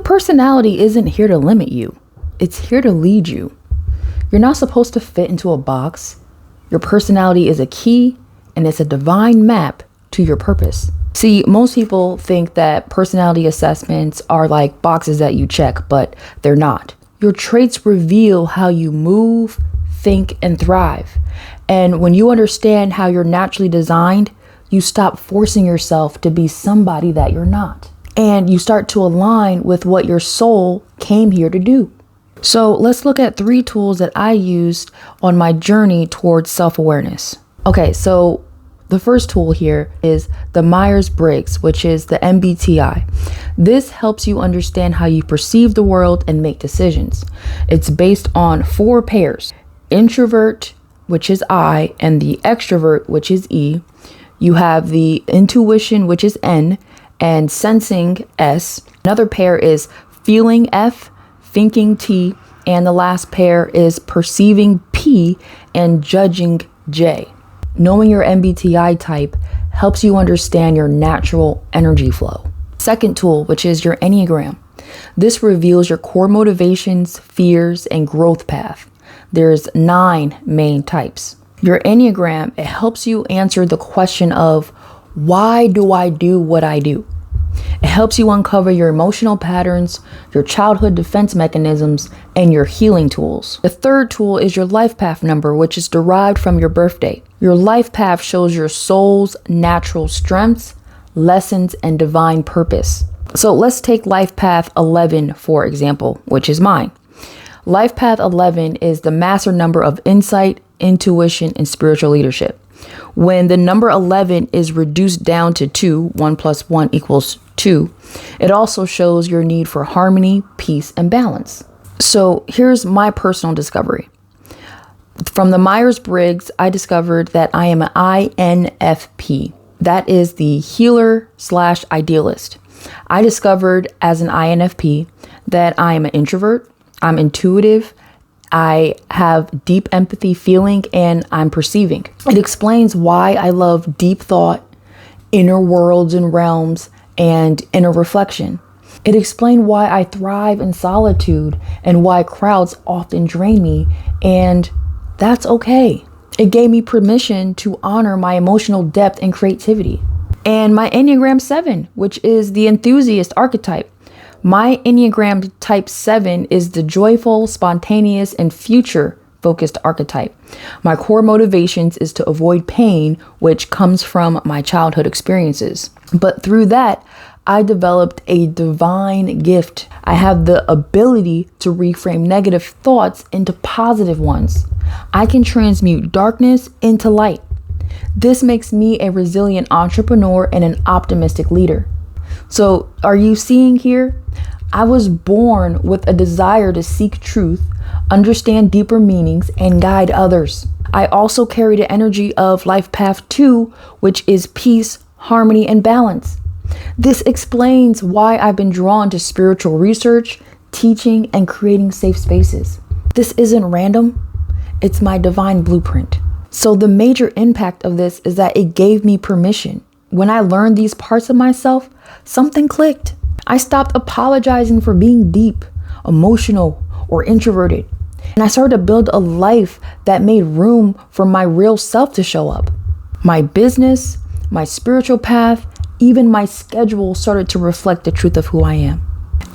personality isn't here to limit you. It's here to lead you. You're not supposed to fit into a box. Your personality is a key, and it's a divine map to your purpose. See, most people think that personality assessments are like boxes that you check, but they're not. Your traits reveal how you move, think, and thrive. And when you understand how you're naturally designed, you stop forcing yourself to be somebody that you're not. And you start to align with what your soul came here to do. So let's look at 3 tools that I used on my journey towards self-awareness. Okay, so the first tool here is the Myers-Briggs, which is the MBTI. This helps you understand how you perceive the world and make decisions. It's based on 4 pairs: introvert, which is I, and the extrovert, which is E. You have the intuition, which is N, and sensing, S. Another pair is feeling, F, thinking, T, and the last pair is perceiving, P, and judging, J. Knowing your MBTI type helps you understand your natural energy flow. Second tool, which is your Enneagram. This reveals your core motivations, fears, and growth path. There's 9 main types. Your Enneagram, it helps you answer the question of, why do I do what I do? It helps you uncover your emotional patterns, your childhood defense mechanisms, and your healing tools. The third tool is your life path number, which is derived from your birthday. Your life path shows your soul's natural strengths, lessons, and divine purpose. So let's take life path 11, for example, which is mine. Life path 11 is the master number of insight, intuition, and spiritual leadership. When the number 11 is reduced down to 2, 1 plus 1 equals 2, it also shows your need for harmony, peace, and balance. So here's my personal discovery. From the Myers-Briggs, I discovered that I am an INFP. That is the healer/idealist. I discovered as an INFP that I am an introvert, I'm intuitive, I have deep empathy feeling, and I'm perceiving. It explains why I love deep thought, inner worlds and realms, and inner reflection. It explained why I thrive in solitude and why crowds often drain me, and that's okay. It gave me permission to honor my emotional depth and creativity. And my Enneagram 7, which is the enthusiast archetype. My Enneagram type 7 is the joyful, spontaneous, and future-focused archetype. My core motivations is to avoid pain, which comes from my childhood experiences. But through that, I developed a divine gift. I have the ability to reframe negative thoughts into positive ones. I can transmute darkness into light. This makes me a resilient entrepreneur and an optimistic leader. So are you seeing here? I was born with a desire to seek truth, understand deeper meanings, and guide others. I also carry the energy of life path 2, which is peace, harmony, and balance. This explains why I've been drawn to spiritual research, teaching, and creating safe spaces. This isn't random. It's my divine blueprint. So the major impact of this is that it gave me permission. When I learned these parts of myself, something clicked. I stopped apologizing for being deep, emotional, or introverted. And I started to build a life that made room for my real self to show up. My business, my spiritual path, even my schedule started to reflect the truth of who I am.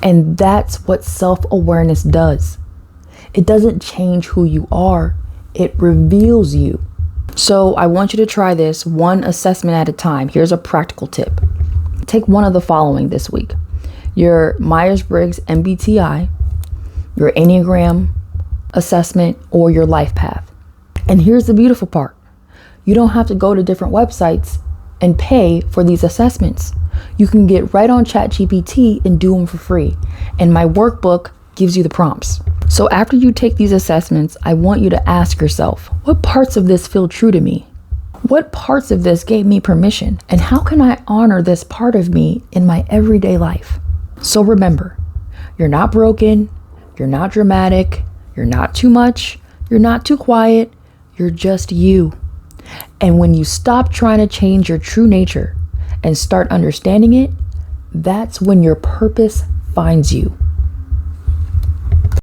And that's what self-awareness does. It doesn't change who you are, it reveals you. So I want you to try this one assessment at a time. Here's a practical tip. Take one of the following this week: your Myers-Briggs MBTI, your Enneagram assessment, or your life path. And here's the beautiful part. You don't have to go to different websites and pay for these assessments. You can get right on ChatGPT and do them for free. And my workbook gives you the prompts. So after you take these assessments, I want you to ask yourself, what parts of this feel true to me? What parts of this gave me permission? And how can I honor this part of me in my everyday life? So remember, you're not broken, you're not dramatic, you're not too much, you're not too quiet, you're just you. And when you stop trying to change your true nature and start understanding it, that's when your purpose finds you.